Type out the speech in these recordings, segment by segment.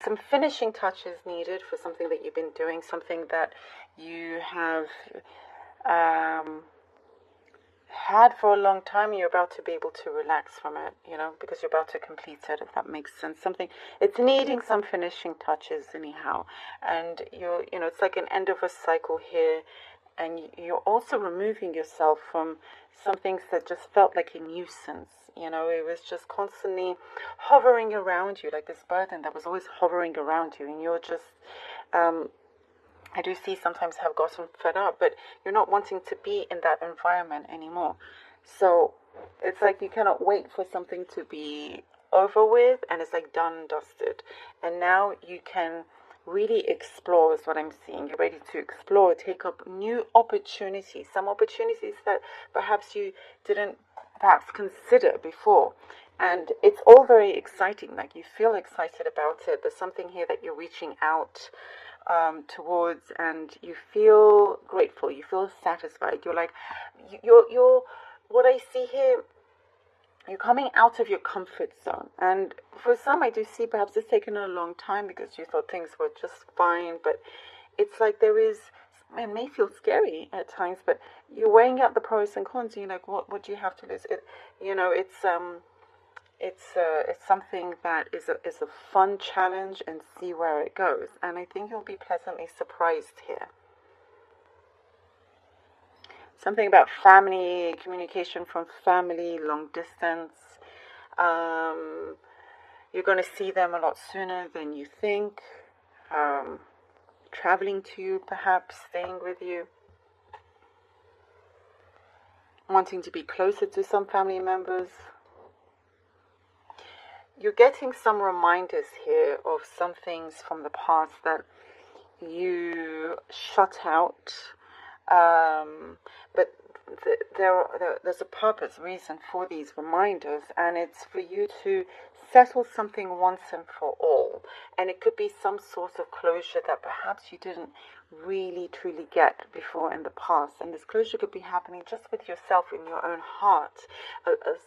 some finishing touches needed for something that you've been doing, something that you have um, had for a long time, and you're about to be able to relax from it, because you're about to complete it, if that makes sense. Something, it's needing some finishing touches anyhow. And it's like an end of a cycle here. And you're also removing yourself from some things that just felt like a nuisance. It was just constantly hovering around you, like this burden that was always hovering around you. And you're just, I do see sometimes have gotten fed up, but you're not wanting to be in that environment anymore. So it's like you cannot wait for something to be over with, and it's like done and dusted. And now you can really explore, is what I'm seeing. You're ready to explore, take up new opportunities, some opportunities that perhaps you didn't perhaps consider before. And it's all very exciting, like you feel excited about it. There's something here that you're reaching out towards, and you feel grateful, you feel satisfied. You're like, you're what I see here, you're coming out of your comfort zone. And for some, I do see perhaps it's taken a long time because you thought things were just fine, but it's like it may feel scary at times, but you're weighing out the pros and cons, and you're like, what do you have to lose? It's something that is a fun challenge, and see where it goes. And I think you'll be pleasantly surprised here. Something about family, communication from family, long distance. You're going to see them a lot sooner than you think. Traveling to you, perhaps staying with you. Wanting to be closer to some family members. You're getting some reminders here of some things from the past that you shut out. But there's a purpose, reason for these reminders, and it's for you to settle something once and for all. And it could be some sort of closure that perhaps you didn't really truly get before in the past. And this closure could be happening just with yourself in your own heart,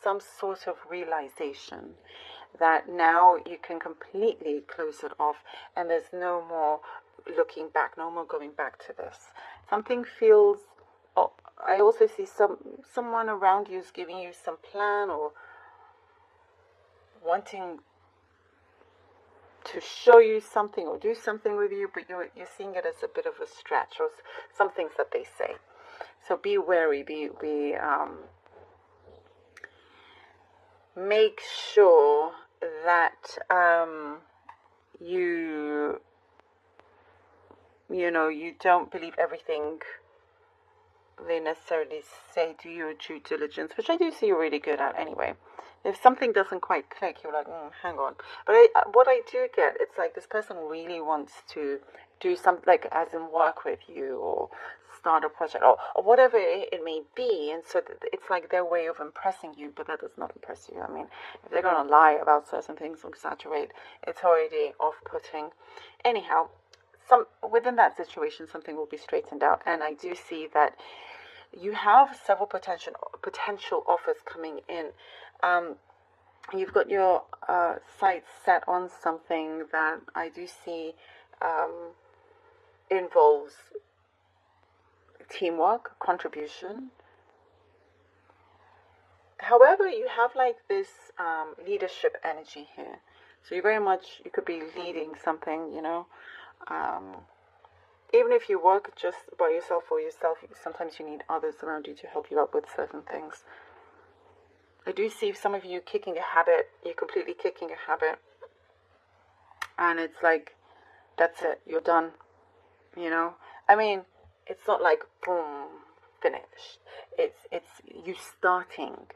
some sort of realization that now you can completely close it off, and there's no more looking back, no more going back to this. Something feels, I also see someone around you is giving you some plan or wanting to show you something or do something with you, but you're seeing it as a bit of a stretch, or some things that they say. So be wary, make sure that you don't believe everything they necessarily say. Do your due diligence, which I do see you're really good at anyway. If something doesn't quite click, you're like, hang on. But what I do get, it's like this person really wants to do something, like as in work with you or start a project or whatever it may be. And so it's like their way of impressing you, but that does not impress you. I mean, if they're going to lie about certain things or exaggerate, it's already off-putting. Anyhow, within that situation, something will be straightened out. And I do see that you have several potential offers coming in. You've got your sights set on something that I do see involves teamwork, contribution. However, you have like this leadership energy here. So you could be leading something, even if you work just by yourself or yourself, sometimes you need others around you to help you out with certain things. I do see some of you kicking a habit. You're completely kicking a habit. And it's like, that's it. You're done. I mean, it's not like, boom, finished. It's you starting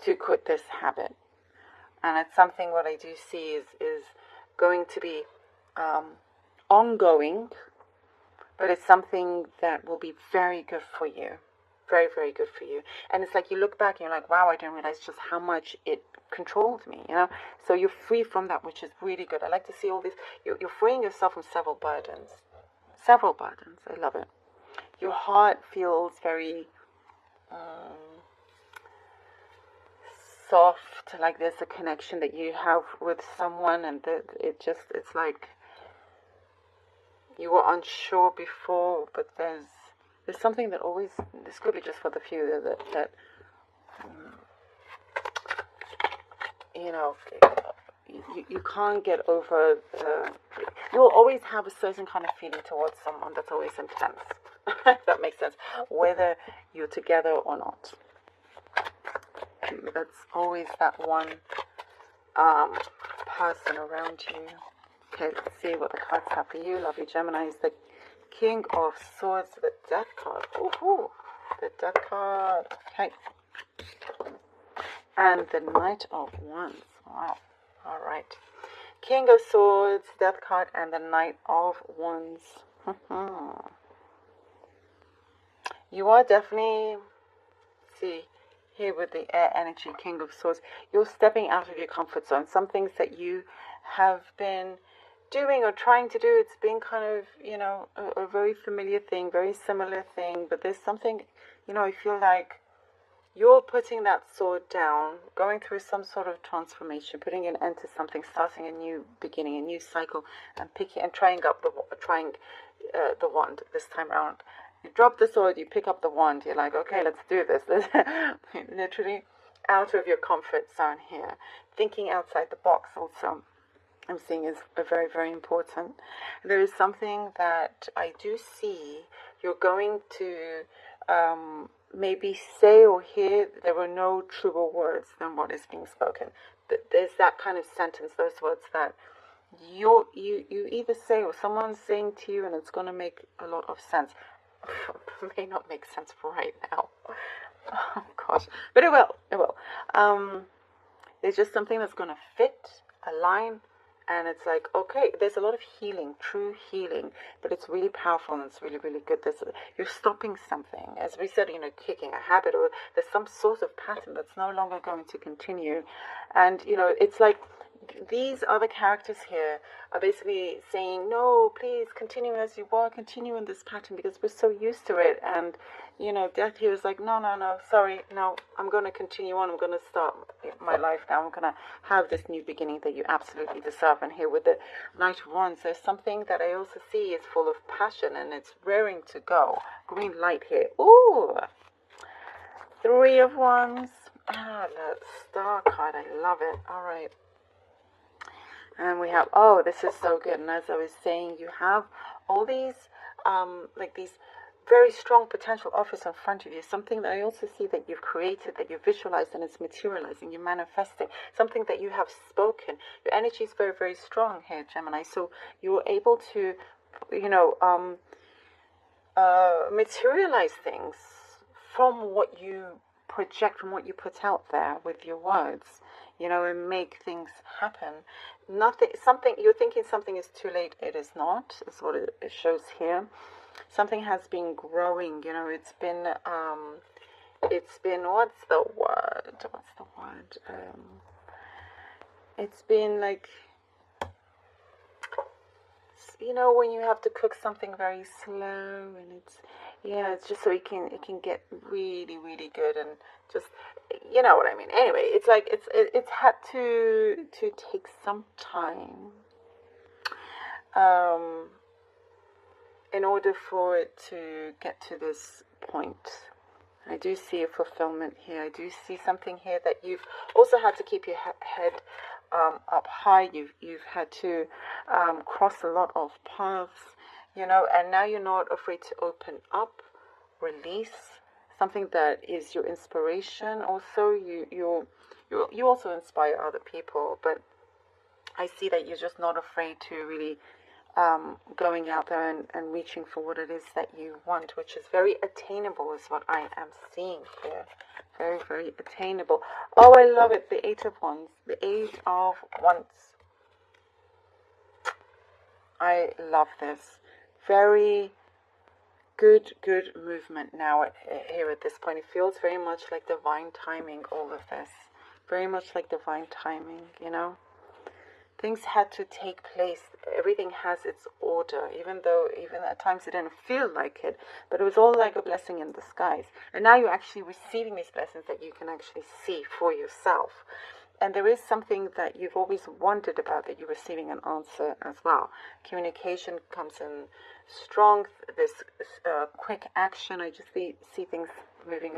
to quit this habit. And it's something what I do see is going to be ongoing, but it's something that will be very good for you. Very, very good for you. And it's like you look back and you're like, wow, I didn't realize just how much it controlled me, So you're free from that, which is really good. I like to see all this. You're freeing yourself from several burdens. Several burdens. I love it. Your heart feels very soft, like there's a connection that you have with someone, and it's like you were unsure before, but there's something that always, this could be just for the few, that you know, you can't get over you'll always have a certain kind of feeling towards someone that's always intense. If that makes sense, whether you're together or not. That's always that one person around you. Okay, let's see what the cards have for you. Lovely Gemini is the King of Swords, the Death card. Ooh, the Death card. Okay. And the Knight of Wands. Wow. All right. King of Swords, Death card, and the Knight of Wands. You are definitely, see, here with the air energy, King of Swords, you're stepping out of your comfort zone. Some things that you have been doing or trying to do, it's been kind of, you know, a very familiar thing, very similar thing, but there's something, you know, I feel like you're putting that sword down, going through some sort of transformation, putting an end to something, starting a new beginning, a new cycle, and trying the wand this time around. You drop the sword, you pick up the wand, you're like, okay, let's do this. Literally out of your comfort zone here. Thinking outside the box also, I'm seeing, is very, very important. There is something that I do see you're going to maybe say or hear. There were no truer words than what is being spoken. There's that kind of sentence, those words that you either say or someone's saying to you, and it's going to make a lot of sense. May not make sense right now. Oh gosh, but it will. There's just something that's going to fit, align, and it's like, okay, there's a lot of healing, true healing, but it's really powerful and it's really, really good. You're stopping something, as we said, you know, kicking a habit, or there's some sort of pattern that's no longer going to continue. And, you know, it's like these other characters here are basically saying, no, please continue as you were, continue in this pattern, because we're so used to it. And, you know, Death here is like, no, sorry, no, I'm going to continue on. I'm going to start my life now. I'm going to have this new beginning that you absolutely deserve. And here with the Knight of Wands, there's something that I also see is full of passion, and it's raring to go. Green light here. Ooh, Three of Wands. Ah, the Star card. I love it. All right. And we have, oh, this is so good. And as I was saying, you have all these, like these very strong potential offers in front of you. Something that I also see that you've created, that you've visualized, and it's materializing. You're manifesting something that you have spoken. Your energy is very, very strong here, Gemini. So you're able to, you know, materialize things from what you project, from what you put out there with your words, you know, and make things happen. Something you're thinking something is too late. It is not. Is what it shows here. Something has been growing. You know, it's been. What's the word? It's been like, you know, when you have to cook something very slow, and it's just so it can get really, really good, and just, you know what I mean. Anyway, it's like it's had to take some time in order for it to get to this point. I do see a fulfillment here. I do see something here that you've also had to keep your head up high. You've had to cross a lot of paths, you know, and now you're not afraid to open up, release something that is your inspiration. Also, you also inspire other people, but I see that you're just not afraid to really going out there and reaching for what it is that you want, which is very attainable, is what I am seeing here. Very, very attainable. Oh, I love it. The Eight of Wands. The Eight of Wands. I love this. Very good movement now here at this point. It feels very much like divine timing, all of this. Very much like divine timing, you know. things had to take place. Everything has its order, even at times it didn't feel like it, but it was all like a blessing in disguise. And now you're actually receiving these blessings that you can actually see for yourself. And there is something that you've always wondered about that you're receiving an answer as well. Communication comes in strong. This quick action. I just see things moving